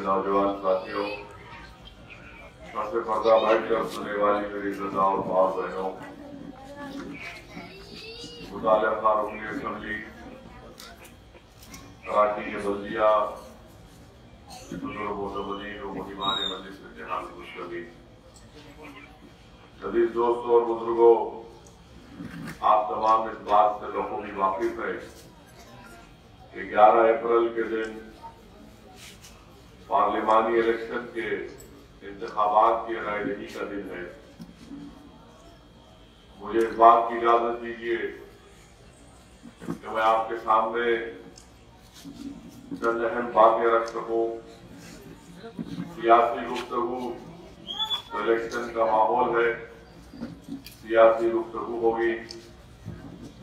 नौजवान साथियों, सबसे पर्दा बैठ कर सुनने वाली मेरी इज़्ज़त और माँ बहनों, मुतालिया फारूक असम्बली कराची के बल्दिया मोतमदीन और मुहिमान मजलिस इत्तेहाद मुस्लिमीन, शदीद दोस्तों और बुजुर्गों, आप तमाम इस बात से लोगों की वाकिफ है कि 11 अप्रैल के दिन पार्लिमानी इलेक्शन के इंतखाबात की रायदही का दिन है। मुझे इस बात की इजाजत दीजिए कि मैं आपके सामने चंद अहम बातें रख सकूं। सियासी गुफ्तगू तो इलेक्शन का माहौल है, सियासी गुफ्तगू होगी,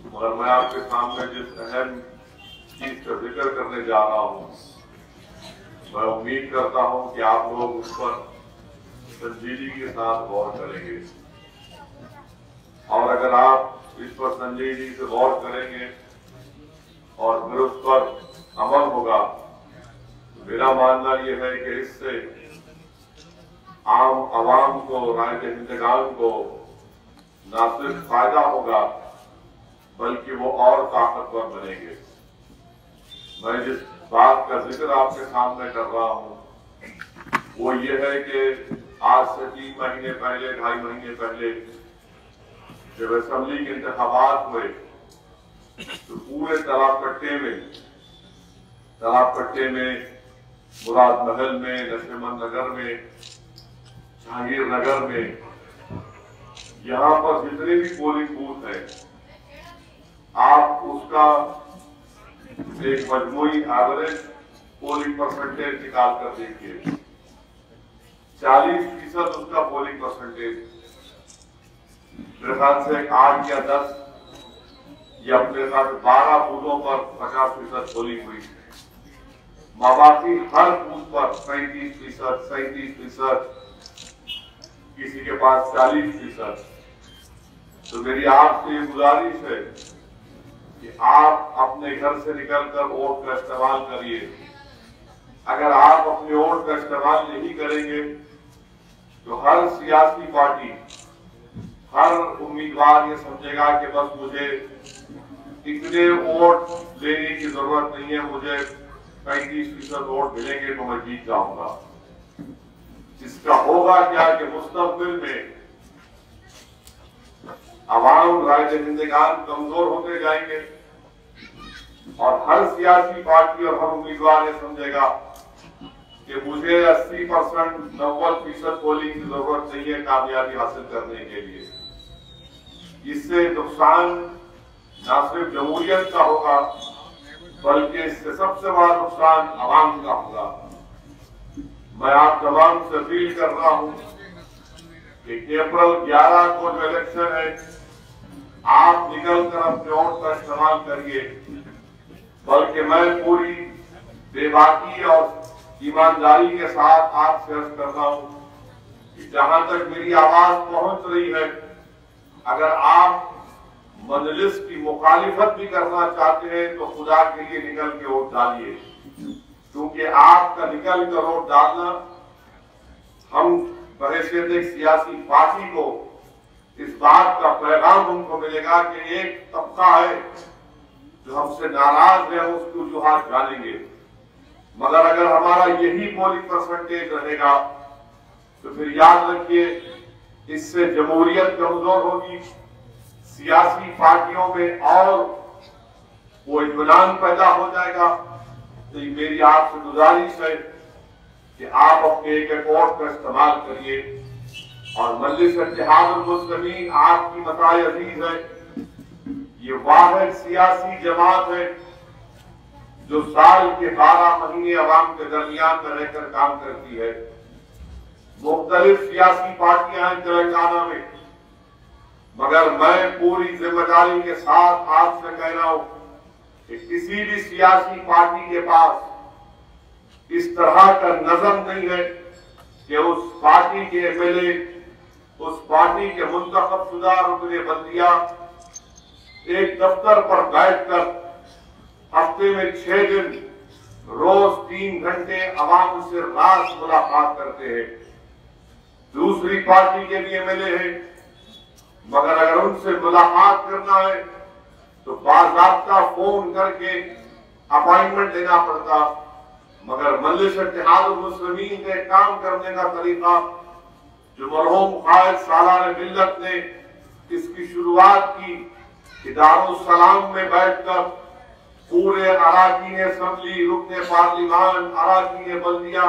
मगर मैं आपके सामने जिस अहम चीज का जिक्र करने जा रहा हूं, मैं उम्मीद करता हूं कि आप लोग उस पर संजीदगी के साथ गौर करेंगे, और अगर आप इस पर संजीदगी से गौर करेंगे और फिर उस पर अमल होगा, तो मेरा मानना यह है कि इससे आम आवाम को, राय दहिंदगान को न सिर्फ फायदा होगा बल्कि वो और ताकतवर बनेंगे। मैं जिस बात का जिक्र आपके सामने कर रहा हूं वो ये है कि आज से 3 महीने पहले, 2.5 महीने पहले जब असेंबली के इंतखाबात हुए तो पूरे तालाबकट्टे में, मुराद महल में, नशेमंद नगर में, जहांगीर नगर में, यहाँ पर जितने भी पोलिंग बूथ है, आप उसका एक मजमूई एवरेज पोलिंग परसेंटेज निकाल कर देखिए। 40% उसका पोलिंग परसेंटेज, मेरे ख्याल से 8 या 10 या अपने साथ 12 बूथों पर 50% पोलिंग हुई। बाकी हर बूथ पर 35%, 37%, किसी के पास 40%। तो मेरी आपसे ये गुजारिश है कि आप अपने घर से निकलकर वोट का इस्तेमाल करिए। अगर आप अपने वोट का इस्तेमाल नहीं करेंगे तो हर सियासी पार्टी, हर उम्मीदवार ये समझेगा कि बस मुझे इतने वोट लेने की जरूरत नहीं है, मुझे 35% वोट मिलेंगे तो मैं जीत जाऊंगा। इसका होगा क्या कि मुस्तकबिल में आवाम, राय दहिंदगान कमजोर होते जाएंगे और हर सियासी पार्टी और हर उम्मीदवार ये समझेगा कि मुझे 80%, 90% पोलिंग की जरूरत नहीं है कामयाबी हासिल करने के लिए। इससे नुकसान न सिर्फ जमहूरियत का होगा बल्कि इससे सबसे बड़ा नुकसान आवाम का होगा। मैं आप तमाम से अपील कर रहा हूं कि अप्रैल 11 को जो इलेक्शन है, आप निकलकर अपने वोट का इस्तेमाल करिए। बल्कि मैं पूरी बेबाकी और ईमानदारी के साथ आपसे अर्ज कर रहा हूं कि जहां तक मेरी आवाज पहुंच रही है, अगर आप मजलिस की मुखालिफत भी करना चाहते हैं तो खुदा के लिए निकल के वोट डालिए, क्योंकि आपका निकल कर वोट डालना हम बहैसियत एक सियासी पार्टी को इस बात का पैगाम उनको मिलेगा कि एक तबका है जो हमसे नाराज है, उसकी वजूहात जानेंगे। मगर अगर हमारा यही पोलिंग परसेंटेज रहेगा तो फिर याद रखिए इससे जमहूरियत कमजोर होगी, सियासी पार्टियों में और वो इत्मीनान पैदा हो जाएगा। तो मेरी आपसे गुजारिश है कि आप अपने एक वोट का इस्तेमाल करिए और मजलिस इत्तेहाद मुस्लिमीन आपकी मताए अजीज है। ये वाहिद सियासी जमात है जो साल के 12 महीने अवाम के दरमियान में रहकर काम करती है। मुख्तलिफ सियासी पार्टियां हैं तेलंगाना में, मगर मैं पूरी जिम्मेदारी के साथ आपसे कह रहा हूं कि किसी भी सियासी पार्टी के पास इस तरह का नजम नहीं है कि उस पार्टी के एमएलए, उस पार्टी के मुंतखब शुदा रुकने बल्दिया एक दफ्तर पर बैठकर हफ्ते में 6 दिन रोज 3 घंटे आवाम से रात मुलाकात करते हैं। दूसरी पार्टी के भी एमएलए हैं, मगर अगर उनसे मुलाकात करना है तो बाकायदा फोन करके अपॉइंटमेंट लेना पड़ता। मगर मजलिस इत्तेहादुल मुस्लिमीन के काम करने का तरीका जो मरहूम कायद सालार मिल्लत ने इसकी शुरुआत की कि दारुस्सलाम में बैठकर पूरे अराकीन असेंबली, रुकने पार्लिमान, अराकीन बल्दिया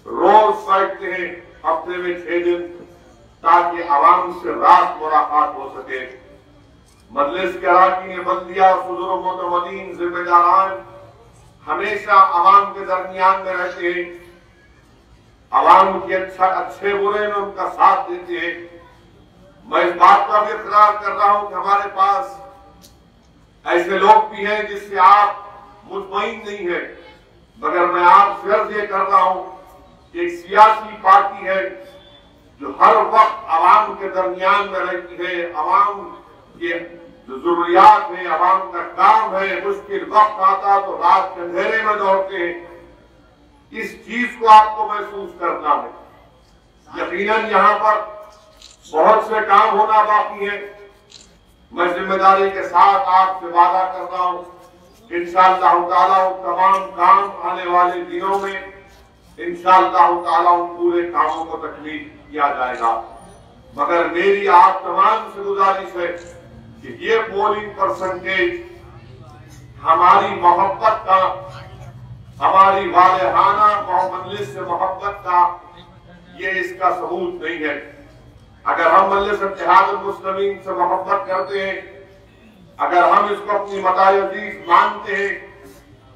रोज बैठते हैं हफ्ते में 6 दिन, ताकि आवाम से रात मुलाकात हो सके। मजलिस के अराकीन बल्दिया सुदूर मुतमदीन जिम्मेदारान हमेशा आवाम के दरमियान में रहते हैं, आवाम के अच्छे बुरे में उनका साथ देते हैं। मैं इस बात का भी इकरार कर रहा हूं कि हमारे पास ऐसे लोग भी हैं जिससे आप मुतमईन नहीं है, मगर मैं आपसे अर्ज ये कर रहा हूं कि एक सियासी पार्टी है जो हर वक्त आवाम के दरमियान में रहती है, आवाम के जो जरूरियात है, आवाम का काम है, मुश्किल वक्त आता तो रात के अंधेरे में दौड़ते हैं। इस चीज को आपको महसूस करना है। यकीनन यहाँ पर बहुत से काम होना बाकी है। मैं जिम्मेदारी के साथ आपसे वादा कर रहा हूँ इंशाअल्लाह ताला तमाम काम आने वाले दिनों में इंशाअल्लाह ताला उन पूरे कामों को तकमील किया जाएगा। मगर मेरी आप तमाम से गुजारिश है कि ये पोलिंग परसेंटेज हमारी मोहब्बत का, हमारी वालेहाना मजलिस से मोहब्बत का ये इसका सबूत नहीं है। अगर हम मजलिस इत्तेहादुल मुस्लिमीन से मोहब्बत करते हैं, अगर हम इसको अपनी मताए अजीज मानते हैं,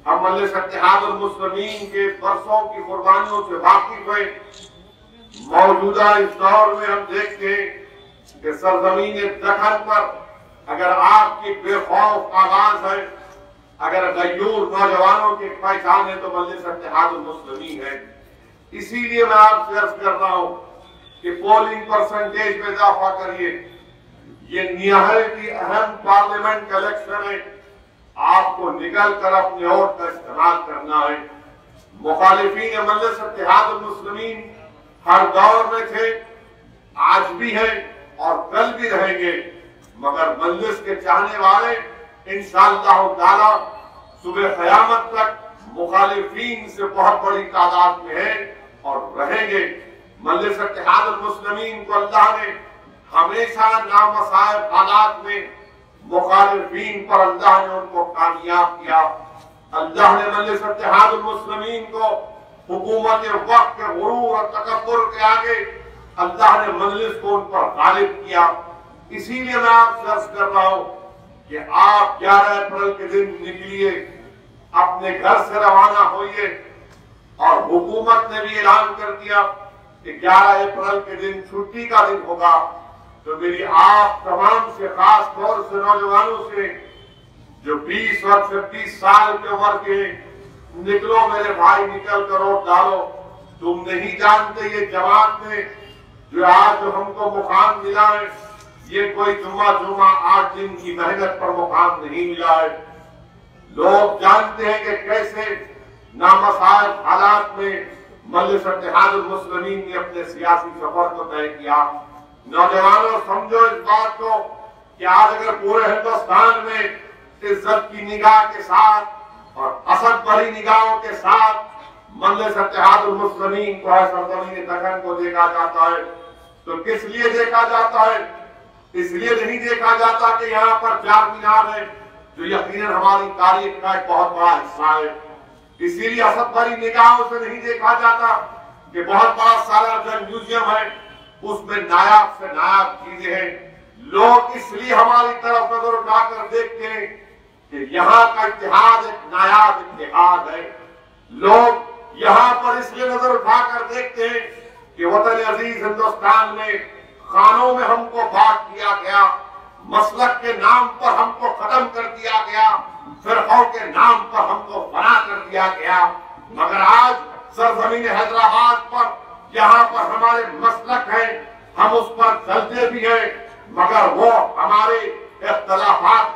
हम मजलिस इत्तेहादुल मुस्लिमीन के बरसों की कुर्बानियों से वाकिफ हैं, मौजूदा इस दौर में हम देखते हैं कि सरजमीन दखन पर अगर आपकी बेखौफ आवाज है, अगर गयूर नौजवानों की पहचान है तो मजलिस इत्तेहादुल मुस्लिमीन है। इसीलिए मैं आपसे अर्ज कर रहा हूं कि पोलिंग परसेंटेज में इजाफा करिए। ये निहायत ही अहम पार्लियामेंट का इलेक्शन है, आपको निकल कर अपने वोट का इस्तेमाल करना है। मुखालिफीन मजलिस इत्तेहादुल मुस्लिमीन हर दौर में थे, आज भी हैं और कल भी रहेंगे, मगर मजलिस के चाहने वाले इंशाअल्लाह ताला सुबह क़यामत तक मुखालिफीन से बहुत बड़ी तादाद में है और रहेंगे। मजलिस इत्तेहादुल मुस्लिमीन को अल्लाह ने हमेशा नामसाइब हालात में मुखालिफीन पर अल्लाह ने उनको कामयाब किया। अल्लाह ने मजलिस इत्तेहादुल मुस्लिमीन को हुकूमत वक्त के गुरूर और तकब्बुर के आगे अल्लाह ने मजलिस को उन पर गालिब किया। इसीलिए मैं आपसे अर्ज कर रहा हूं कि आप 11 अप्रैल के दिन निकलिए, अपने घर से रवाना होइए। और हुकूमत ने भी ऐलान कर दिया कि 11 अप्रैल के दिन छुट्टी का दिन होगा। तो मेरी आप तमाम से, खास तौर से नौजवानों से जो 20 और 26 साल की उम्र के, निकलो मेरे भाई, निकल कर वोट डालो। तुम नहीं जानते ये जमात में जो आज हमको मुकाम मिला है, ये कोई जुम्मा 8 दिन की मेहनत पर मुकाम नहीं मिला है। लोग जानते हैं कि कैसे नामसाइब हालात में मजलिस इत्तेहादुल मुस्लिमीन ने अपने सियासी सफर को तय किया। नौजवानों, समझो इस बात को कि आज अगर पूरे हिंदुस्तान में इज्जत की निगाह के साथ और असद भरी निगाहों के साथ मजलिस इत्तेहादुल मुस्लिमीन को है सरजमीन दखन को देखा जाता है, तो किस लिए देखा जाता है? इसलिए नहीं देखा जाता कि यहाँ पर 4 मीनार है, जो यकीनन हमारी तारीख का एक बहुत बड़ा हिस्सा है। इसीलिए असद भरी निगाहों से नहीं देखा जाता कि बहुत बड़ा सालार म्यूजियम है, उसमें नायाब से नायाब चीजें हैं। लोग इसलिए हमारी तरफ नजर उठाकर देखते हैं कि यहाँ का इतिहाद एक नायाब इतिहाद है। लोग यहाँ पर इसलिए नजर उठाकर देखते हैं कि वतन अजीज हिंदुस्तान में खानों में हमको बांट दिया गया, मसलक के नाम पर हमको खत्म कर दिया गया, फिरकों के नाम पर हमको बना कर दिया गया। मगर आज सरजमीन हैदराबाद पर यहाँ पर हमारे मसलक है, हम उस पर चलते भी हैं, मगर वो हमारे इख्तलाफात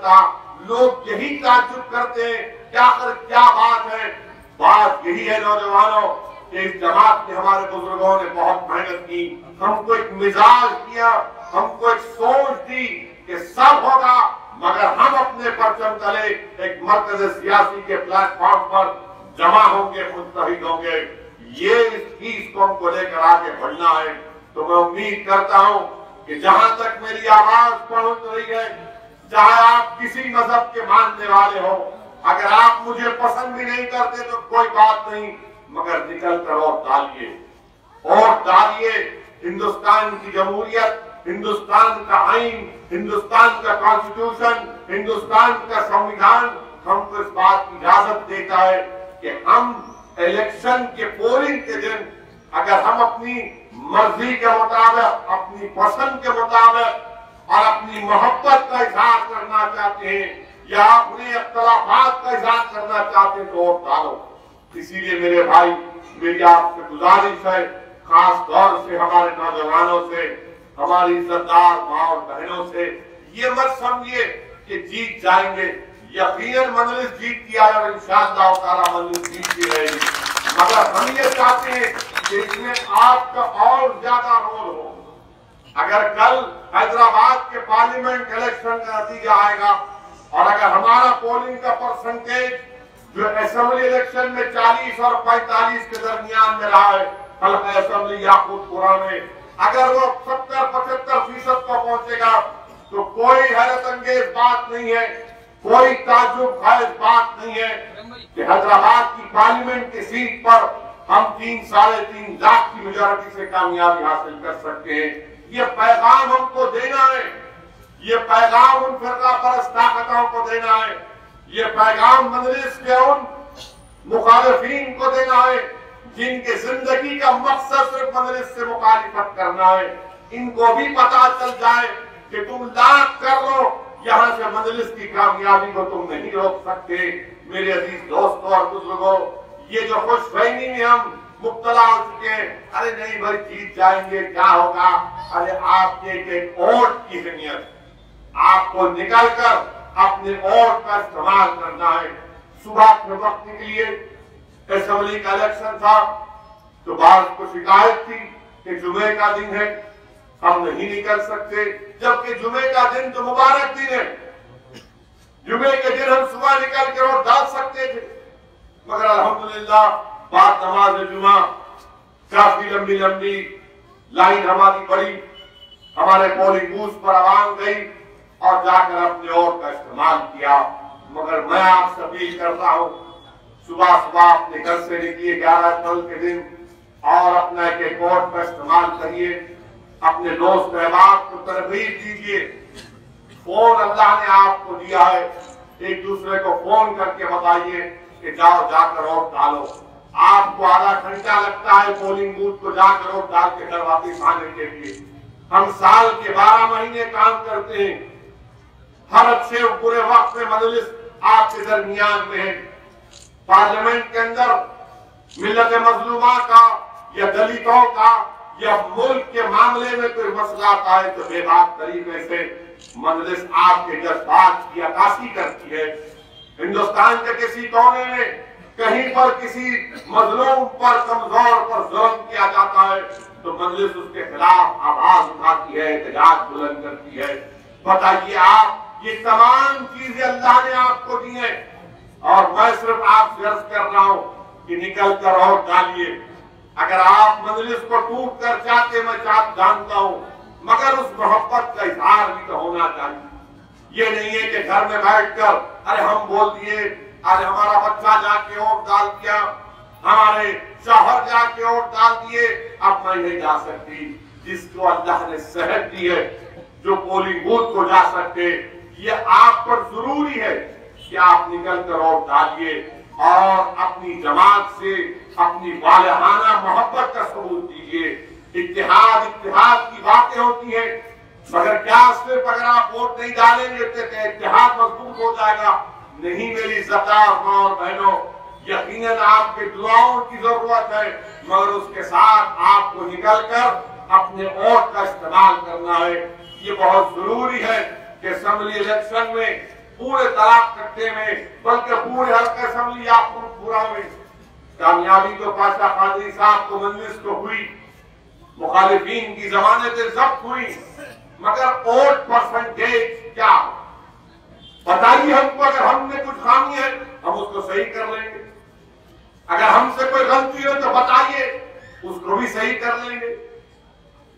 जानता। लोग यही ताज्जुब करते हैं क्या बात है। बात यही है नौजवानों, इस जमात में हमारे बुजुर्गों ने बहुत मेहनत की, हमको एक मिजाज दिया, हमको एक सोच दी कि सब होगा, मगर हम अपने परचम तले एक मरकज सियासी के प्लेटफॉर्म पर जमा होंगे, मुत्तहिद होंगे। ये इस कौम को लेकर आगे बढ़ना है। तो मैं उम्मीद करता हूं कि जहां तक मेरी आवाज पहुंच रही है, चाहे आप किसी मजहब के मानने वाले हो, अगर आप मुझे पसंद भी नहीं करते तो कोई बात नहीं, मगर निकल कर और डालिए। हिंदुस्तान की जमहूरियत, हिंदुस्तान का आईन, हिंदुस्तान का कॉन्स्टिट्यूशन, हिंदुस्तान का संविधान हमको इस बात की इजाजत देता है कि हम इलेक्शन के पोलिंग के दिन अगर हम अपनी मर्जी के मुताबिक, अपनी पसंद के मुताबिक और अपनी मोहब्बत का इजहार करना चाहते हैं या अपने इख्तिलाफात का इजहार करना चाहते हैं तो वोट डालो। इसीलिए मेरे भाई, मेरी आपसे गुजारिश है, खास तौर से हमारे नौजवानों से, हमारी इज्जतदार माँ और बहनों से, ये मत समझिए कि जीत जाएंगे। यकीनन मजलिस जीतती है और इंशाअल्लाह ताला मजलिस जीतती रहेगी, मगर हम ये चाहते हैं कि इसमें आपका और ज्यादा रोल हो। अगर कल हैदराबाद के पार्लियामेंट इलेक्शन का नतीजा आएगा और अगर हमारा पोलिंग का परसेंटेज जो असेंबली इलेक्शन में 40 और 45 के दरमियान में रहा है, हल्का असेंबली याकूतपुरा में अगर वो 70-75% को पहुंचेगा तो कोई हैरत अंगेज बात नहीं है, कोई ताज्जुब खारिज बात नहीं है कि हैदराबाद की पार्लियामेंट की सीट पर हम 3-3.5 लाख की मेजॉरिटी से कामयाबी हासिल कर सकते हैं। ये पैगाम हमको देना है, ये पैगाम उन फिरका परस्त ताकतों को देना है, ये पैगाम मजलिस के उन मुखालिफिन को देना है जिनके जिंदगी का मकसद सिर्फ मजलिस से मुखालिफत करना है। इनको भी पता चल जाए कि तुम लाख कर लो, यहाँ से मजलिस की कामयाबी को तुम नहीं रोक सकते। मेरे अजीज दोस्तों और बुजुर्गों, ये जो खुशफहमी में हम मुब्तला हो चुके हैं, अरे नहीं भाई जीत जाएंगे क्या होगा, अरे आपके एक वोट की अहमियत, आपको निकलकर अपने वोट का इस्तेमाल करना है। सुबह के वक्त निकलिए, असेंबली का इलेक्शन था तो बात को शिकायत थी कि जुमे का दिन है, हम नहीं निकल सकते, जबकि जुमे का दिन तो मुबारक दिन है, जुमे के दिन हम सुबह निकल कर वोट डाल सकते थे, मगर अल्हम्दुलिल्लाह बाद नमाज जुमा काफी लंबी लंबी लाइन हमारी पड़ी, हमारे पोलिंग बूथ पर आवाम गई और जाकर अपने वोट का इस्तेमाल किया। मगर मैं आपसे अपील करता हूँ, सुबह सुबह अपने घर से निकलिए 11 कल के दिन और अपना एक वोट का इस्तेमाल करिए, अपने दोस्त अहबाब को तरगीब दीजिए। फोन अल्लाह ने आपको दिया है, एक दूसरे को फोन करके बताइए कि जाओ जाकर वोट डालो। आपको आधा घंटा लगता है पोलिंग बूथ को जाकर वोट डाल के घर वापिस आने के लिए। हम साल के 12 महीने काम करते हैं, हर अच्छे बुरे वक्त में मजलिस आपके दरमियान में है। पार्लियामेंट के अंदर मिल्लत मजलूमा का या दलितों का या मुल्क के मामले में कोई मसला आता है तो बेबाक तरीके से मजलिस आपके जज्बात की अक्कासी करती है। हिंदुस्तान के किसी कोने में कहीं पर किसी मजलूम पर, कमजोर पर जुल्म किया जाता है तो मजलिस उसके खिलाफ आवाज उठाती है, एहतजाज बुलंद करती है। बताइए आप, ये तमाम चीजें अल्लाह ने आपको दी है और मैं सिर्फ आपसे अर्ज कर रहा हूं कि निकल कर वोट डालिए। अगर आप मजलिस को टूट कर चाहते, मैं जानता हूं, मगर उस मोहब्बत का इजहार भी तो होना चाहिए। ये नहीं है कि घर में बैठकर अरे हम बोल दिए, अरे हमारा बच्चा जाके वोट डाल दिया, हमारे शौहर जाके वोट डाल दिए, अब मैं नहीं जा सकती। जिसको अल्लाह ने सेहत दी है, जो पोलिंग बूथ को जा सकते, ये आप पर जरूरी है कि आप निकल कर वोट डालिए और अपनी जमात से अपनी वालहाना मोहब्बत का सबूत दीजिए। इत्तेहाद की बातें होती हैं, मगर क्या सिर्फ अगर आप वोट नहीं डालेंगे तो इत्तेहाद मजबूत हो जाएगा? नहीं मेरी इज्जतदार माँ और बहनों, यकीनन आपके दुआओं की जरूरत है, मगर उसके साथ आपको निकलकर अपने वोट का इस्तेमाल करना है। ये बहुत जरूरी है कि असेंबली इलेक्शन में पूरे तलाक कट्टे में, बल्कि पूरे हल्के असेंबली या पूरा में कामयाबी तो पाशा कादरी साहब को मंजिल तो हुई, मुखालिफिन की जमानतें जब्त हुई, मगर वोट परसेंटेज क्या? बताइए हमको। अगर हमने कुछ खामी है हम उसको सही कर लेंगे, अगर हमसे कोई गलती हो तो बताइए, उसको भी सही कर लेंगे।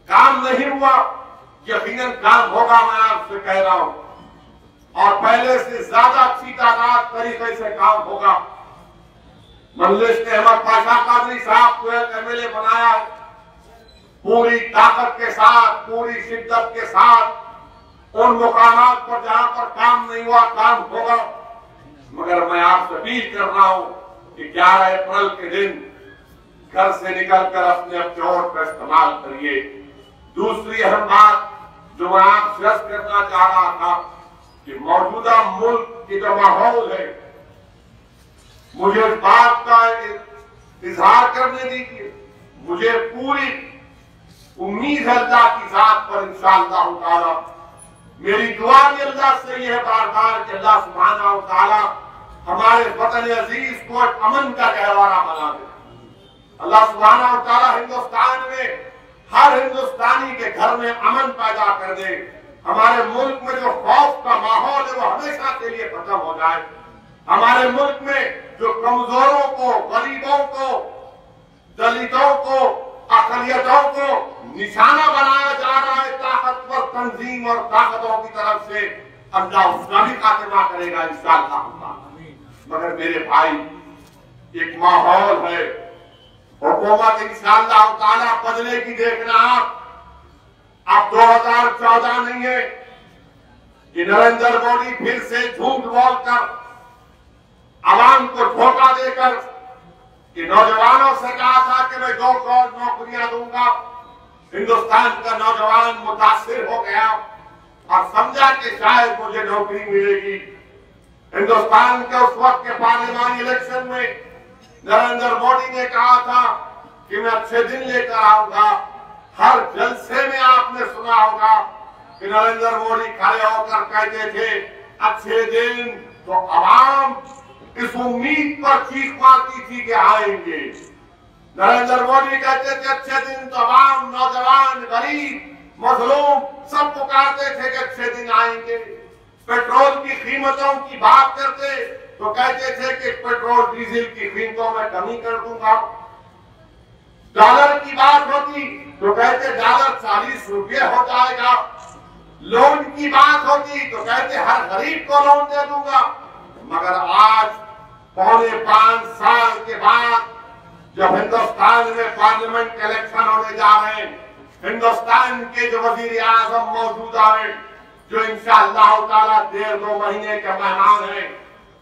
काम नहीं हुआ, यकीनन काम होगा, मैं आपसे कह रहा हूं, और पहले से ज्यादा अच्छी तादाद तरीके से काम होगा। मजलिस ने अहमद पाशा कादरी साहब को एक एमएलए बनाया है, पूरी ताकत के साथ, पूरी शिद्दत के साथ उन मुकामात पर जहां पर काम नहीं हुआ काम होगा। मगर मैं आपसे अपील कर रहा हूं कि 11 अप्रैल के दिन घर से निकलकर अपने वोट का इस्तेमाल करिए। दूसरी अहम बात जो मैं आपसे अर्ज करना चाह रहा था कि मौजूदा मुल्क की जो माहौल है, मुझे इस बात का इजहार करने दीजिए। मुझे पूरी उम्मीद है अल्लाह की जात पर, इंशाअल्लाह ताला मेरी दुआ भी अल्लाह से यह बार बार कि अल्लाह सुब्हानहू व तआला हमारे वतन अजीज को अमन का गहवारा बना दे। अल्लाह सुब्हानहू व तआला हिंदुस्तान में हर हिंदुस्तानी के घर में अमन पैदा कर दे। हमारे मुल्क में जो खौफ का माहौल है वो हमेशा के लिए खत्म हो जाए। हमारे मुल्क में जो कमजोरों को, गरीबों को, दलितों को, अकलियतों को निशाना बनाया जा रहा है ताकतवर तंजीम और ताकतों की तरफ से, अल्लाह उसका भी खात्मा करेगा इंशाअल्लाह। मगर मेरे भाई, एक माहौल है, हुकूमत इंशाअल्लाह ताला बदलेगी, देखना आप। अब 2014 नहीं है कि नरेंद्र मोदी फिर से झूठ बोलकर आवाम को धोखा देकर कि नौजवानों से कहा था कि मैं 2 करोड़ नौकरियां दूंगा। हिंदुस्तान का नौजवान मुतासिर हो गया और समझा कि शायद मुझे नौकरी मिलेगी। हिंदुस्तान के उस वक्त के पार्लियामानी इलेक्शन में नरेंद्र मोदी ने कहा था कि मैं अच्छे दिन लेकर आऊंगा। हर जलसे में आपने सुना होगा कि नरेंद्र मोदी खड़े होकर कहते थे अच्छे दिन, तो आवाम इस उम्मीद पर चीख मारती थी कि आएंगे। नरेंद्र मोदी कहते थे अच्छे दिन, तो आवाम, नौजवान, गरीब, मजलूम सब पुकारते थे कि अच्छे दिन आएंगे। पेट्रोल की कीमतों की बात करते तो कहते थे कि पेट्रोल डीजल की कीमतों में कमी कर दूंगा। डॉलर की बात होती तो कहते डॉलर 40 रुपये हो जाएगा। लोन की बात होती तो कहते हर गरीब को लोन दे दूंगा। मगर आज 4.5 साल के बाद जब हिंदुस्तान में पार्लियामेंट इलेक्शन होने जा रहे हैं, हिंदुस्तान के जो वजीर आजम मौजूदा है, जो इंशाअल्लाह ताला 1.5-2 महीने के मेहमान हैं,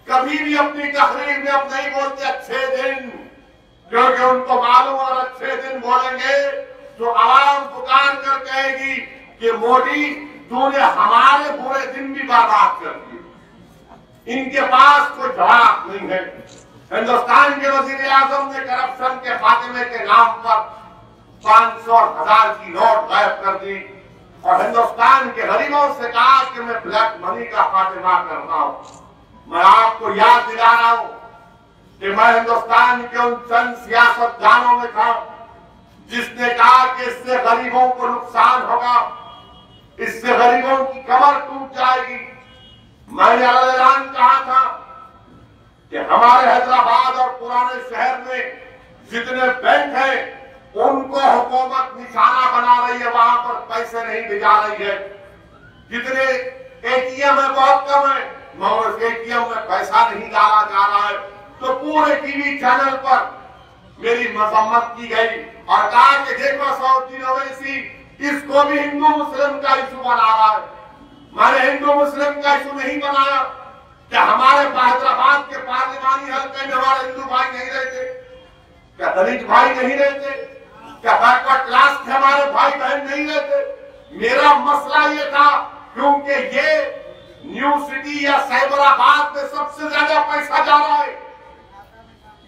कभी भी अपनी तकरीर में अब नहीं बोलते अच्छे दिन, क्योंकि उनको मालूम और अच्छे दिन बोलेंगे तो आवाम पुकार कर कहेगी कि मोदी तूने हमारे बुरे दिन भी बर्बाद कर दिए। इनके पास कोई जवाब नहीं है। हिंदुस्तान के वजीर आजम ने करप्शन के खात्मे के नाम पर 500 और 1000 की नोट गायब कर दी और हिंदुस्तान के गरीबों से कहा कि मैं ब्लैक मनी का खात्मा करता हूं। मैं आपको याद दिला रहा हूं कि मैं हिंदुस्तान के उन चंद सियासतदानों में था जिसने कहा कि इससे गरीबों को नुकसान होगा, इससे गरीबों की कमर टूट जाएगी। मैंने ऐलान कहा था कि हमारे हैदराबाद और पुराने शहर में जितने बैंक हैं उनको हुकूमत निशाना बना रही है, वहां पर पैसे नहीं भिजा रही है। जितने एटीएम है बहुत कम है, मगर उस एटीएम में पैसा नहीं डाला जा रहा है। तो पूरे टीवी चैनल पर मेरी मजम्मत की गई और कहा कि देखो सऊदी ओवैसी इसको भी हिंदू मुस्लिम का इशू बना रहा है। मैंने हिंदू मुस्लिम का इशू नहीं बनाया। क्या हमारे हैदराबाद के पार्लिमानी हल्के में हमारे हिंदू भाई नहीं रहते? क्या दलित भाई नहीं रहते? क्या बैकवर्ड क्लास के हमारे भाई बहन नहीं रहते? मेरा मसला ये था क्योंकि ये न्यू सिटी या साइबराबाद में सबसे ज्यादा पैसा जा रहा है।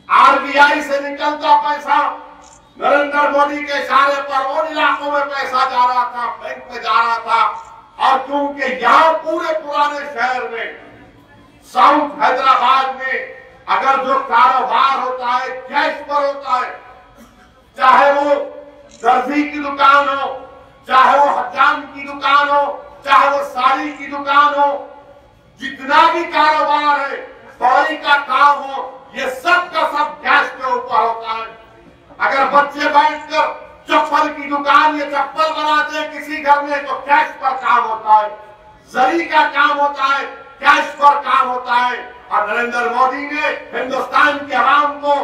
आरबीआई से निकलता पैसा नरेंद्र मोदी के इशारे पर उन इलाकों में पैसा जा रहा था, बैंक में जा रहा था। और क्योंकि यहाँ पूरे पुराने शहर में साउथ हैदराबाद में अगर जो कारोबार होता है कैश पर होता है, चाहे वो दर्जी की दुकान हो, चाहे वो हजाम की दुकान हो, चाहे वो साड़ी की दुकान हो, जितना भी कारोबार है, सॉरी का काम हो, ये सब का सब कैश के ऊपर होता है। अगर बच्चे बैठकर चप्पल की दुकान या चप्पल बनाते हैं किसी घर में, तो कैश पर काम होता है, जरी का काम होता है, कैश पर काम होता है। और नरेंद्र मोदी ने हिंदुस्तान के आवाम को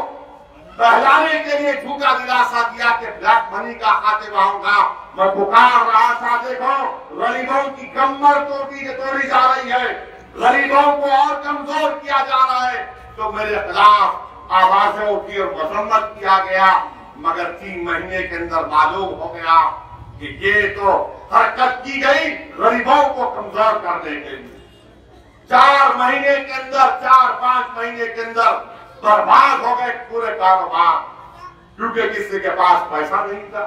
बहलाने के लिए झूठा दिलासा दिया कि ब्लैक मनी का खात्मा होगा। मैं पुकार रहा था, देखो गरीबों की कमर तोड़ी जा रही है, गरीबों को और कमजोर किया जा रहा है। तो मेरे खिलाफ आवाजें उठी और मजम्मत किया गया, मगर 3 महीने के अंदर मालूम हो गया कि ये तो हरकत की गई गरीबों को कमजोर करने के लिए। 4 महीने के अंदर, 4-5 महीने के अंदर बर्बाद हो गए पूरे कारोबार, क्योंकि किसी के पास पैसा नहीं था।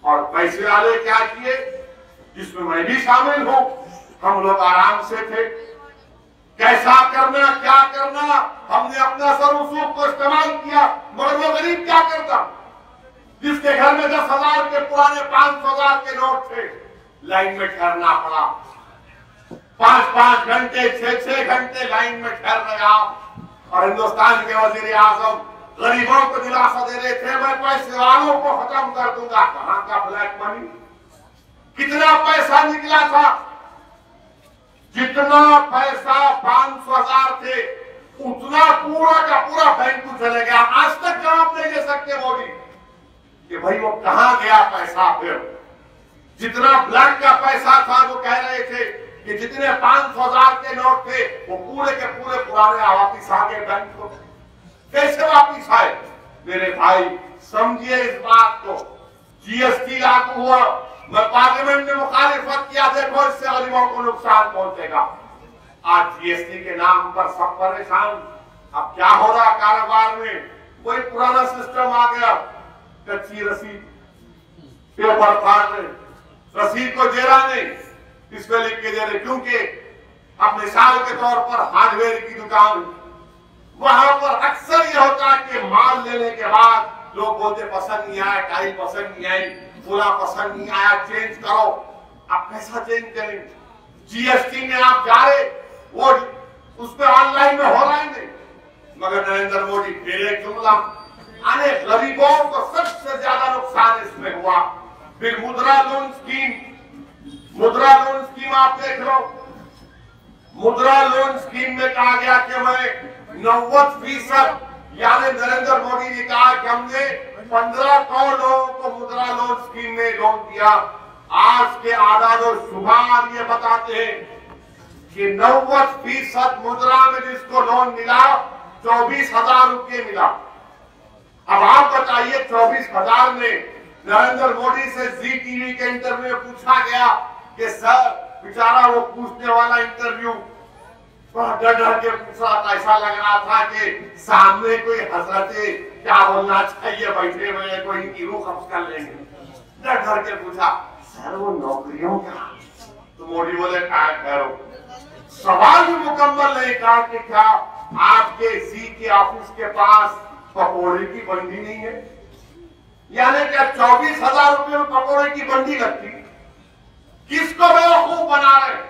और पैसे वाले क्या किए, जिसमें मैं भी शामिल हूं, हम लोग आराम से थे। कैसा करना, क्या करना, हमने अपना सर्वसुख को इस्तेमाल किया। मगर वो गरीब क्या करता, जिसके घर में 10,000 के पुराने 500,000 के नोट थे, लाइन में ठहरना पड़ा। 5-5 घंटे, 6-6 घंटे लाइन में ठहर रहे आप। और हिंदुस्तान के वजीर आजम गरीबों को दिलासा दे रहे थे, मैं पैसे वालों को खत्म कर दूंगा। कहां का ब्लैक मनी, कितना पैसा निकला था, जितना पैसा 500,000 थे उतना पूरा का पूरा बैंक को चले गया। आज तक जवाब नहीं दे सकते मोदी कि भाई वो कहां गया पैसा। फिर जितना ब्लैक का पैसा था, वो कह रहे थे कि जितने 500,000 के नोट थे वो पूरे के पूरे पुराने वापिस आ गए बैंक को। कैसे वापिस आए मेरे भाई, समझिए इस बात को। जीएसटी लागू हुआ, मैं पार्लियामेंट में मुखालिफत किया, देखो इससे गरीबों को नुकसान पहुंचेगा। आज जीएसटी के नाम पर सब परेशान। अब क्या हो रहा कारोबार में, कोई पुराना सिस्टम आ गया, कच्ची रसीद, पेपर फाड़ रहे, रसीद को जेरा नहीं, इसमें लिख के दे रहे। क्योंकि अब मिसाल के तौर पर हार्डवेयर की दुकान, वहां पर अक्सर यह होता है कि माल लेने के बाद लोग बोलते पसंद नहीं आया, टाइल पसंद नहीं आई, पूरा पसंद नहीं आया, चेंज करो। आप कैसा चेंज करेंगे, जीएसटी में आप जा रहे, वो उसमें ऑनलाइन में हो रहा है नहीं। मगर नरेंद्र मोदी फिर एक जुमला, आने गरीबों को सबसे ज्यादा नुकसान इसमें हुआ। फिर मुद्रा लोन स्कीम, मुद्रा लोन स्कीम आप देख लो। मुद्रा लोन स्कीम में कहा गया कि मैं 90%, यानी नरेंद्र मोदी ने कहा कि हमने 15 करोड़ लोगों को मुद्रा लोन स्कीम में लोन दिया। आज के आदाद और शुमार ये बताते हैं कि 90% मुद्रा में जिसको लोन मिला 24,000 रुपये मिला। अब आप बताइए 24,000 में नरेंद्र मोदी से जी टीवी के इंटरव्यू में पूछा गया कि सर, बेचारा वो पूछने वाला इंटरव्यू डर डर के पूछा, ऐसा लग रहा था कि सामने कोई हजरते क्या बोलना चाहिए बैठे हुए, कोई इनकी रूह कब्ज कर लेंगे। डर डर के पूछा, सर वो नौकरियों का, तो मोदी बोले क्या करो, सवाल भी मुकम्मल नहीं कहा कि क्या आपके सी के ऑफिस के पास पकौड़े की बंडी नहीं है, यानी क्या 24,000 रुपए में पकौड़े की बंडी लगती। किसको बेवकूफ बना रहे।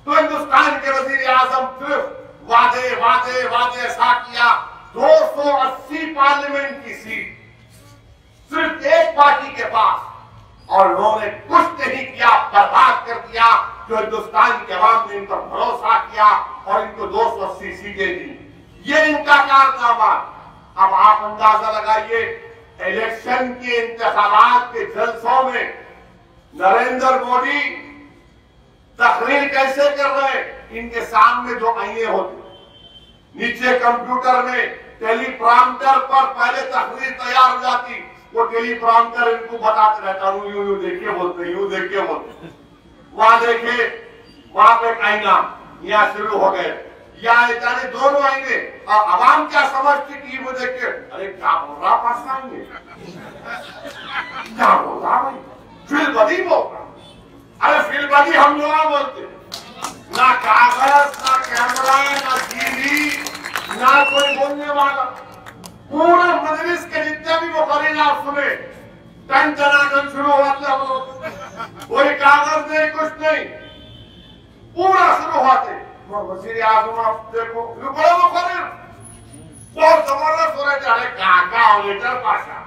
तो हिंदुस्तान के वजीर आजम सिर्फ वादे वादे वादे ऐसा किया। 280 पार्लियामेंट की सीट सिर्फ एक पार्टी के पास, और उन्होंने कुछ नहीं किया, बर्बाद कर दिया। जो हिंदुस्तान के अवाम ने इन पर भरोसा किया और इनको 280 सीटें दी, ये इनका कारनामा। अब आप अंदाजा लगाइए, इलेक्शन के इंतखाबात के जलसों में नरेंद्र मोदी तकरीर कैसे कर रहे हैं। इनके सामने जो आईने होते, नीचे कंप्यूटर में टेलीप्रॉम्प्टर पर पहले तकरीर तैयार हो जाती, वो टेलीप्रॉम्प्टर इनको बताते रहता, यूं यूं देखिए बोलते, यूं देखिए बोलते। वहां देखे, वहां पे आईना, यहाँ शुरू हो गए, यहाँ जाने दोनों आएंगे। और आवाम क्या समझती टीवी में देख के, अरे क्या बोल रहा पाकिस्तान में, क्या बोल रहा भाई, फिल्मबदी बोल रहा। अरे फिल्मबदी हम लोग बोलते, ना कागज, ना कैमरा, ना बोलने वाला, पूरे मजलिस के जितने भी मुकर्रिर आप सुने, टन शुरू हुआ, कोई कागज नहीं, कुछ नहीं, पूरा शुरू होते। वजीर आजम आप देखो, बड़े मुकर्रिर बहुत जबरदस्त हो रहे थे। अरे काका ओरेटर पाशा,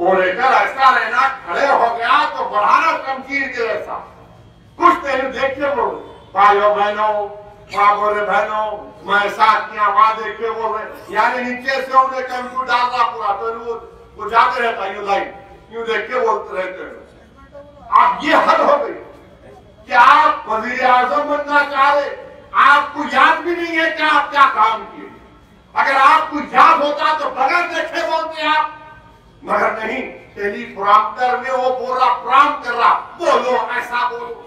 ओरेटर ऐसा रहना, खड़े हो गया तो बढ़ाना तमकीर के जैसा, कुछ नहीं। देखिए बोल भाइयों बहनों, माँ बोल रहे बहनों, मैं साथ किया, वहां देखिए बोल रहे, यानी नीचे से उन्हें कंप्यूटर डाल रहा पूरा, तो वो जाते रहता यूं लाइन, यूं देख के बोलते रहते हैं। आप ये हद हो गई कि आप वजीर आजम बनना चाह रहे, आपको याद भी नहीं है कि आप क्या काम किए। अगर आपको याद होता तो बगैर देखे बोलते आप, मगर नहीं, टेलीप्रॉम्प्टर में वो बोल रहा, प्रॉम्प्ट कर रहा, बोलो ऐसा बोलो।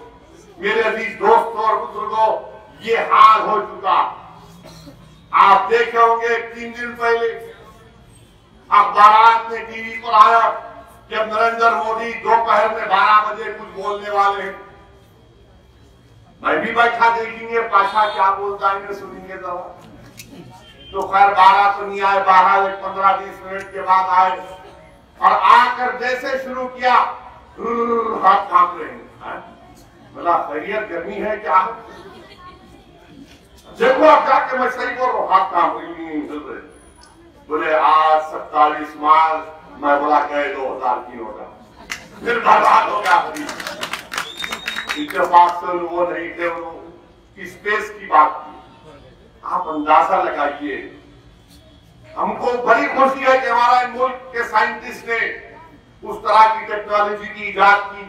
मेरे अजीज दोस्तों और बुजुर्गों, ये हाल हो चुका। आप देखे होंगे 3 दिन पहले अखबार में, टीवी पर आया जब नरेंद्र मोदी दोपहर में 12 बजे कुछ बोलने वाले हैं। मैं भी बैठा, देखेंगे पाशा क्या बोलता है, सुनेंगे जरा। तो खैर 12 तो नहीं आए, 12 15-20 मिनट के बाद आए और आकर जैसे शुरू किया, हाथ कांप रहे हैं। बोला खैरियत, गर्मी है क्या? देखो आप जाके, मैं सही बोल रहा हूँ, हाथ कांप रहे। बोले आज 27 मार्च, मैं बोला गए 2000 की होगा, फिर बर्बाद हो गया। इत्तेफाक से वो नहीं थे, वो स्पेस की बात की। आप अंदाजा लगाइए, हमको बड़ी खुशी है कि हमारा मुल्क के साइंटिस्ट ने उस तरह की टेक्नोलॉजी की इजाद की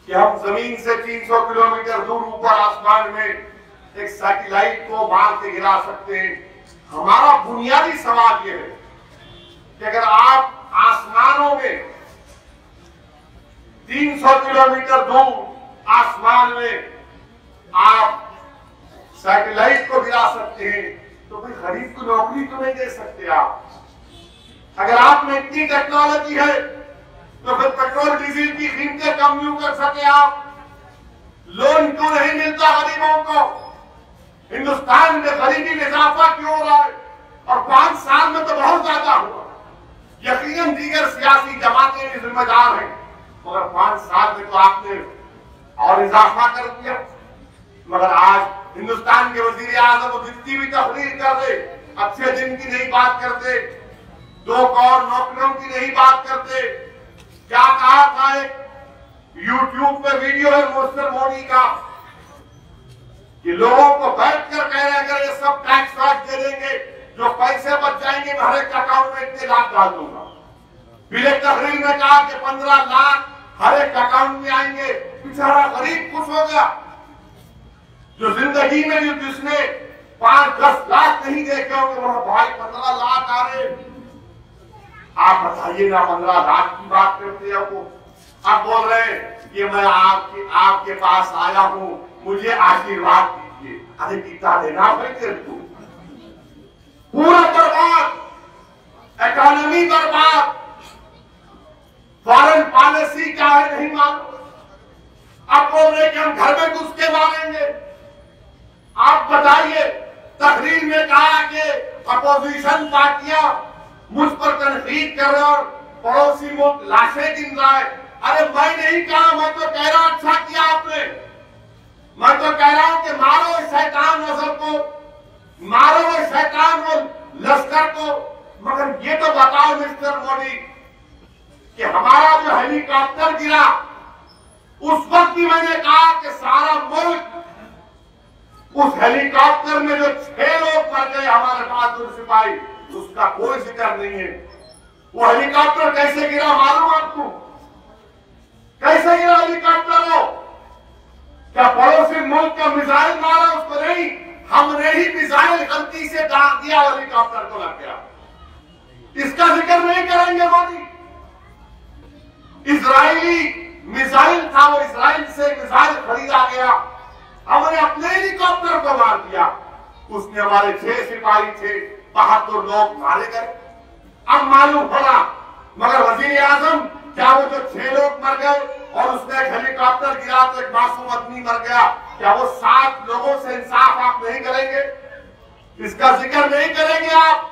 कि हम जमीन से 300 किलोमीटर दूर ऊपर आसमान में एक सैटेलाइट को मार के गिरा सकते हैं। हमारा बुनियादी सवाल यह है कि अगर आप आसमानों में 300 किलोमीटर दूर आसमान में आप सैटेलाइट को गिरा सकते हैं, तो भाई गरीब को नौकरी तो नहीं दे सकते आप। अगर आप में इतनी टेक्नोलॉजी है तो फिर पेट्रोल डीजल की कीमतें कम क्यों कर सके आप? लोन क्यों नहीं मिलता गरीबों को? हिंदुस्तान में गरीबी में इजाफा क्यों हो रहा है? और 5 साल में तो बहुत ज्यादा हुआ। यकीनन दीगर सियासी जमातें भी जिम्मेदार हैं, मगर 5 साल में तो आपने और इजाफा कर दिया। मगर आज हिंदुस्तान के वजीर आजम जितनी भी तकरीर कर दे, अच्छे दिन की नहीं बात करते, 2 करोड़ नौकरियों की नहीं बात करते। क्या कहा था, एक यूट्यूब पे वीडियो है मिस्टर मोदी का कि लोगों को बैठकर कह रहे अगर ये सब टैक्स दे देंगे, जो पैसे बच जाएंगे मैं हर एक अकाउंट में इतने लाख डाल दूंगा। बिल तकरीर में कहा कि 15 लाख हर एक अकाउंट में आएंगे। बेचारा गरीब खुश हो गया, जो जिंदगी में भी जिसने 5-10 लाख नहीं देखे होंगे, वह भाई 15 लाख आ रहे। आप बताइए ना, 15 लाख की बात करते हैं वो, अब बोल रहे हैं कि मैं आपके पास आया हूं, मुझे आशीर्वाद दीजिए। अरे गीता देना भाई तेरे को, पूरा बर्बाद, इकोनॉमी बर्बाद, फॉरेन पॉलिसी क्या है नहीं मालूम। अब बोल रहे कि हम घर में घुस के मारेंगे। आप बताइए, तकरीर में कहा कि अपोजिशन पार्टियां मुझ पर तनकीद कर रहे और पड़ोसी मुल्क लाशें गिन रहा है। अरे मैं नहीं कहा, मैं तो कह रहा अच्छा किया आपने। मैं तो कह रहा हूं कि मारो इस शैतान नस्ल को, मारो इस शैतान लश्कर को। मगर ये तो बताओ मिस्टर मोदी कि हमारा जो हेलीकॉप्टर गिरा, उस वक्त भी मैंने कहा कि सारा मुल्क, उस हेलीकॉप्टर में जो 6 लोग मर गए हमारे बहादुर सिपाही, उसका कोई जिक्र नहीं है। वो हेलीकॉप्टर कैसे गिरा मालूम आपको? कैसे गिरा हेलीकॉप्टर? हो क्या पड़ोसी मुल्क का मिसाइल मारा उसको? नहीं, हमने ही मिसाइल गलती से दाग दिया, हेलीकॉप्टर को लग गया। इसका जिक्र नहीं करेंगे मोदी। इजरायली मिसाइल था, वो इजराइल से मिसाइल खरीदा गया, हमने अपने हेलीकॉप्टर को मार दिया। उसने हमारे 6 सिपाही थे, 72 लोग मारे गए। अब मालूम पड़ा, मगर वजीर आजम क्या वो जो 6 लोग मर गए और उसमें एक हेलीकॉप्टर गिरा तो एक मासूम आदमी मर गया, क्या वो 7 लोगों से इंसाफ आप नहीं करेंगे? इसका जिक्र नहीं करेंगे आप?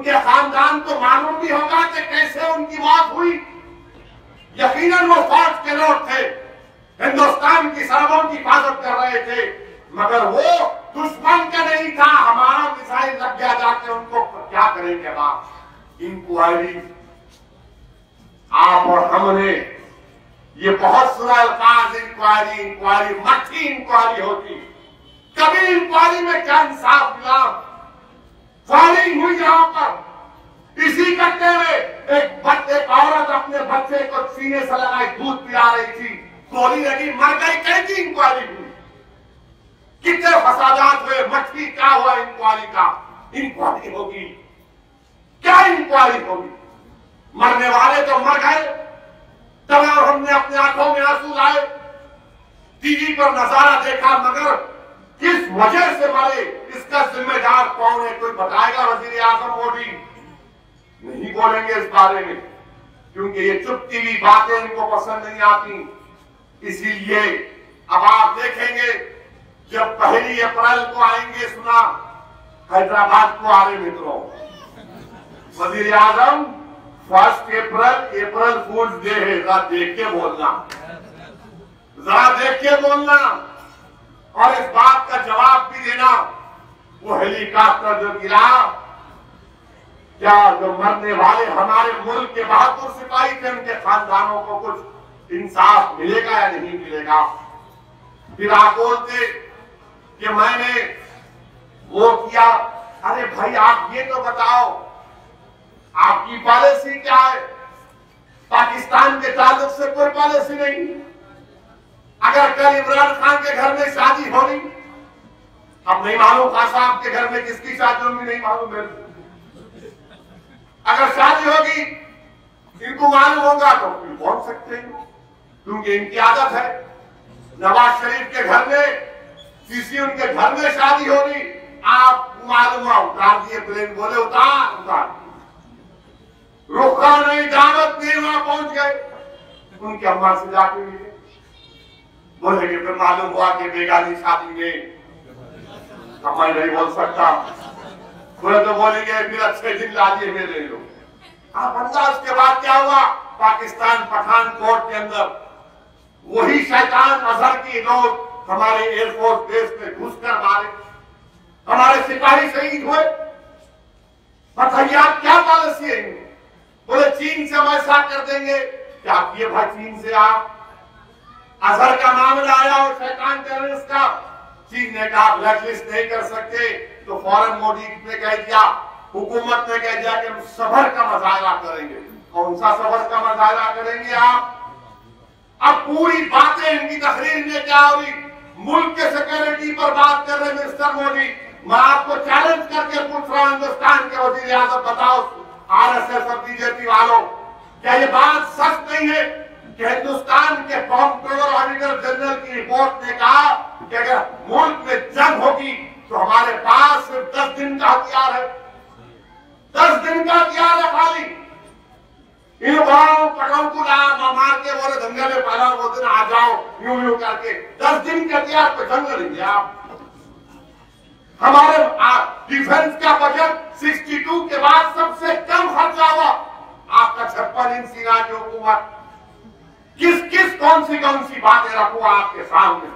उनके खानदान को मालूम भी होगा कि कैसे उनकी मौत हुई। यकीनन वो फौज के लोग थे, हिंदुस्तान की सरहदों की हिफाजत कर रहे थे, मगर वो दुश्मन का नहीं था। हमारा मिसाइल लग गया जाके उनको क्या करेंगे बाप। इंक्वायरी आप और हमने ये बहुत सुना अल्फाज, इंक्वायरी इंक्वायरी, मट्ठी इंक्वायरी होती। कभी इंक्वायरी में क्या इंसाफ मिला? फायरिंग हुई यहां पर, इसी करते हुए एक औरत अपने बच्चे को सीने से लगाई दूध पिला रही थी, गोली लगी, मर गई। कैसी इंक्वायरी हुई? कितने फसादात हुए? मछली क्या हुआ इंक्वायरी का? इंक्वायरी होगी, क्या इंक्वायरी होगी? मरने वाले तो मर गए, तमाम हमने अपने आंखों में आंसू लाए, टीवी पर नजारा देखा, मगर किस वजह से मरे इसका जिम्मेदार कौन है? कोई बताएगा? वजीर आजम मोदी नहीं बोलेंगे इस बारे में, क्योंकि ये चुपती हुई बातें इनको पसंद नहीं आती। इसीलिए अब आप देखेंगे जब 1 अप्रैल को आएंगे, सुना हैदराबाद को आ रहे मित्रों, वजीर आजम 1 अप्रैल फूल्स डे है, जरा देख के बोलना, जरा देख के बोलना और इस बात का जवाब भी देना। वो हेलीकॉप्टर जो गिरा, क्या जो मरने वाले हमारे मुल्क के बहादुर सिपाही थे, उनके खानदानों को कुछ इंसाफ मिलेगा या नहीं मिलेगा? फिर आप बोलते कि मैंने वो किया। अरे भाई आप ये तो बताओ, आपकी पॉलिसी क्या है? पाकिस्तान के ताल्लुक से कोई पॉलिसी नहीं। अगर कल इमरान खान के घर में शादी होनी, अब नहीं मालूम खान साहब के घर में किसकी शादी होगी, नहीं मालूम मेरे को। अगर शादी होगी इनको मालूम होगा तो फिर बोल सकते हैं, क्योंकि इनकी आदत है। नवाज शरीफ के घर में, किसी उनके घर में शादी हो रही, आप मालूम हुआ उतार दिए प्लेन, बोले उतार रुका नहीं, दावत नहीं, वहां पहुंच गए। उनकी अम्मा से जाके मिले, बोले कि फिर मालूम हुआ कि बेगानी शादी में मैं नहीं बोल सकता, बोले तो बोलेंगे फिर अच्छे दिन लाजिए मेरे लोग। आप अंदाज के बाद क्या हुआ? पाकिस्तान पठानकोट के अंदर वही शैतान अजहर की लोग हमारे एयरफोर्स बेस में घुसकर मारे, हमारे सिपाही शहीद हुए। बताइए आप क्या पॉलिसी है? बोले चीन से हम ऐसा कर देंगे। क्या किए भाई चीन से? आप अजहर का मामला आया और शैतान टेररिस्ट का, चीन ने कहा ब्लैकलिस्ट नहीं कर सकते, तो फौरन मोदी ने कह दिया, हुकूमत ने कह दिया कि हम सबर का मुजाहरा करेंगे। कौन सा सबर का मुजाहरा करेंगे आप? अब पूरी बातें इनकी तकरीर में क्या हो रही? मुल्क के सिक्योरिटी पर बात कर रहे मिस्टर मोदी। मैं आपको चैलेंज करके पूछ रहा हूं, हिंदुस्तान के वजीर आजम, बताओ आरएसएस और बीजेपी वालों, क्या ये बात सच नहीं है कि हिंदुस्तान के कॉम्प्ट्रोलर ऑडिटर जनरल की रिपोर्ट ने कहा कि अगर मुल्क में जंग होगी तो हमारे पास सिर्फ 10 दिन का हथियार है, 10 दिन का हथियार है खाली। इन बड़ाओं पटाओं को मार के बोले दंगे में पहला वो दिन आ जाओ, यूं यूं करके 10 दिन के हथियार पे जंग लड़ेंगे आप। हमारे डिफेंस का बजट 62 के बाद सबसे कम खर्चा हुआ, आपका 56 इंच सीना की हुकूमत। किस कौन सी बातें रखूं आपके सामने?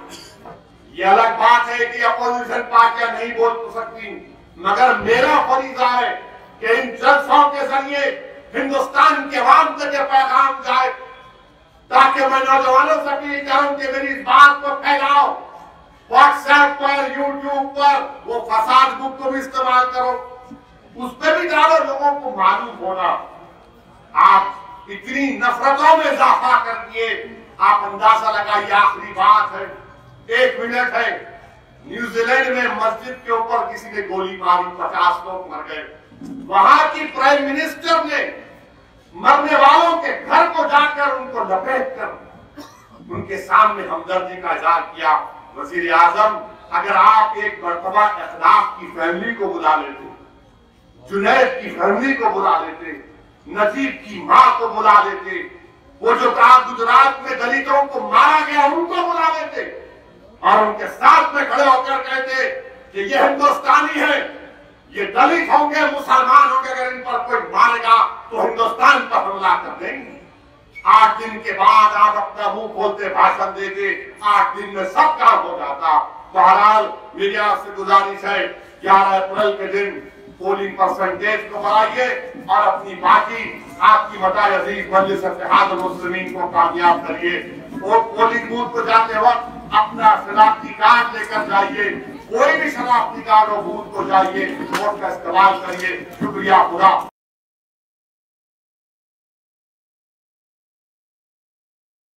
ये अलग बात है कि अपोजिशन पार्टियां नहीं बोल सकती, मगर मेरा फरीजा है कि इन जलसों के जरिए हिंदुस्तान के अवाम तक ये पैगाम जाए, ताकि मैं नौजवानों से अपील करूं कि मेरी इस बात को फैलाओ। व्हाट्सएप पर, यूट्यूब पर वो फसाद बुक को भी इस्तेमाल करो, उस पर भी डालो, लोगों को मालूम होना। आप इतनी नफरतों में इजाफा कर दिए, आप अंदाजा लगाइए। आखिरी बात है, 1 मिनट है। न्यूजीलैंड में मस्जिद के ऊपर किसी ने गोली मारी, 50 लोग मर गए। वहां की प्राइम मिनिस्टर ने मरने वालों के घर को जाकर उनको लपेट कर उनके सामने हमदर्दी का इजहार किया। वजीर आजम, अगर आप एक मरतबा अखलाक की फैमिली को बुला लेते, जुनैद की फैमिली को बुला लेते, नजीब की मां को बुला लेते, वो जो कहा गुजरात में दलितों को मारा गया उनको बुला लेते और उनके साथ में खड़े होकर कहते कि ये हिंदुस्तानी है, ये दलित होंगे, मुसलमान होंगे, अगर इन पर कोई मारेगा तो हिंदुस्तान पर हमला कर देंगे। 8 दिन के बाद आप अपना मुंह खोलते, भाषण देते, 8 दिन में सब काम हो जाता। बहरहाल मीडिया से गुजारिश है, 11 अप्रैल के दिन पोलिंग परसेंटेज को बढ़ाइए और अपनी बाकी आपकी मताए अजीज मजलिस इत्तेहादुल मुस्लिमीन को कामयाब करिए। और पोलिंग बूथ को जाते वक्त अपना शनाख्ती कार्ड लेकर जाइए, कोई भी शनाख्ती कार्ड हो बूथ को जाइए, वोट का इस्तेमाल करिए। शुक्रिया। खुदा